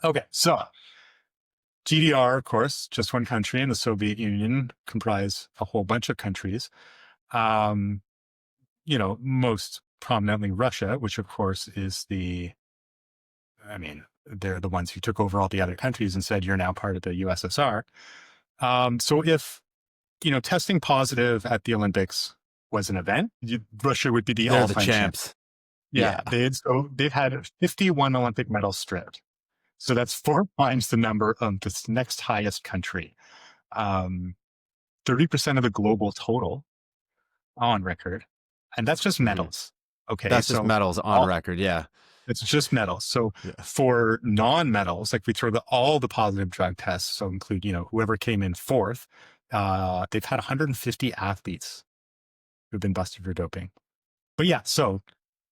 Okay, so GDR, of course, just one country, and the Soviet Union comprised a whole bunch of countries. Um, most prominently Russia, which of course is they're the ones who took over all the other countries and said, you're now part of the USSR. So if, testing positive at the Olympics was an event, Russia would be the They're the all-time champion. champs. Yeah, Yeah. they've had 51 Olympic medals stripped. So that's 4 times the number of this next highest country. 30% of the global total on record. And that's just Mhm. medals. Okay. That's just So medals on all, record. Yeah. it's just medals. So Yeah. for non-medals, like we throw all the positive drug tests, so include, whoever came in fourth, they've had 150 athletes who've been busted for doping. But yeah, so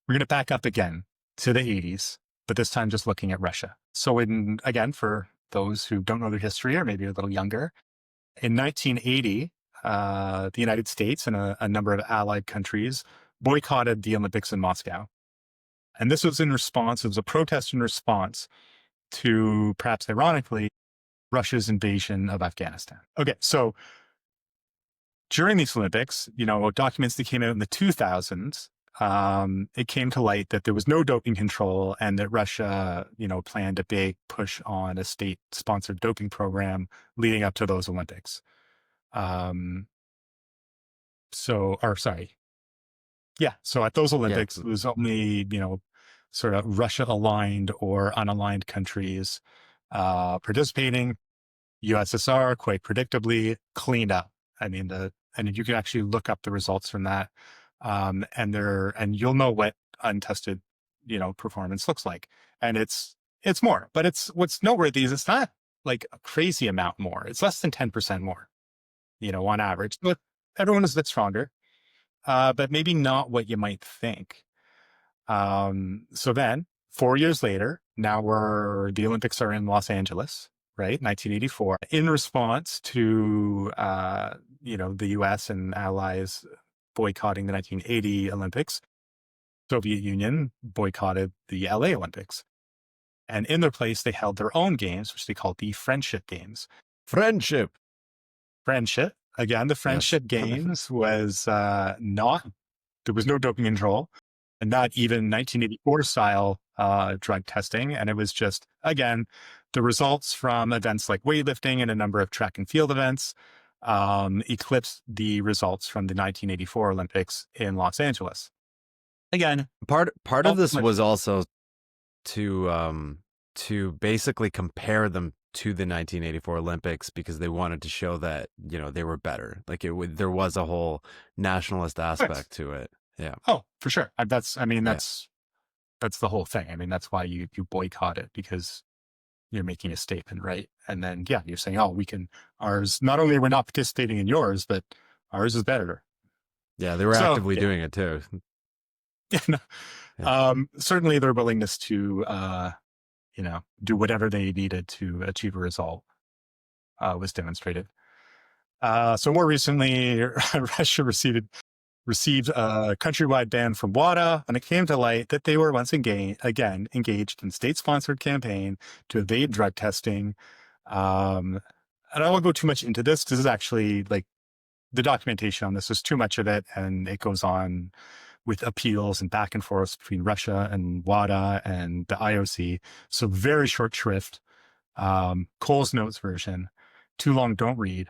we're going to back up again to the 80s, but this time just looking at Russia. So again, for those who don't know their history or maybe a little younger, in 1980, the United States and a number of allied countries boycotted the Olympics in Moscow. And this was it was a protest in response to, perhaps ironically, Russia's invasion of Afghanistan. Okay, so during these Olympics, documents that came out in the 2000s, it came to light that there was no doping control and that Russia, planned a big push on a state-sponsored doping program leading up to those Olympics. Um, so at those Yeah. Olympics, it was only, sort of Russia aligned or unaligned countries participating. USSR, quite predictably, cleaned up. I mean, and you can actually look up the results from that. And you'll know what untested, performance looks like. And it's more, but what's noteworthy is it's not like a crazy amount more. It's less than 10% more, on average. But everyone is a bit stronger, but maybe not what you might think. So then 4 years later, now the Olympics are in Los Angeles, right? 1984. In response to, the US and allies boycotting the 1980 Olympics, Soviet Union boycotted the LA Olympics. And in their place, they held their own games, which they called the Friendship Games. Friendship. Friendship. Again, the Yes. Friendship Games was there was no doping control, and not even 1984 style drug testing. And it was just, again, the results from events like weightlifting and a number of track and field events eclipsed the results from the 1984 Olympics in Los Angeles. Again, Part of this was also to basically compare them to the 1984 Olympics because they wanted to show that, they were better. Like there was a whole nationalist aspect to it. Yeah. Oh, for sure. That's Yeah. that's the whole thing. I mean, that's why you boycott it, because you're making a statement, right? And then, yeah, you're saying, oh, ours, not only we're not participating in yours, but ours is better. Yeah. They were So, actively yeah, doing it too. no, Yeah. certainly their willingness to, do whatever they needed to achieve a result was demonstrated. So more recently, Russia received a countrywide ban from WADA, and it came to light that they were once again engaged in state-sponsored campaign to evade drug testing. And I won't go too much into this because this is actually like the documentation on this is too much of it, and it goes on with appeals and back and forth between Russia and WADA and the IOC. So very short shrift. Cole's notes version. Too long, don't read.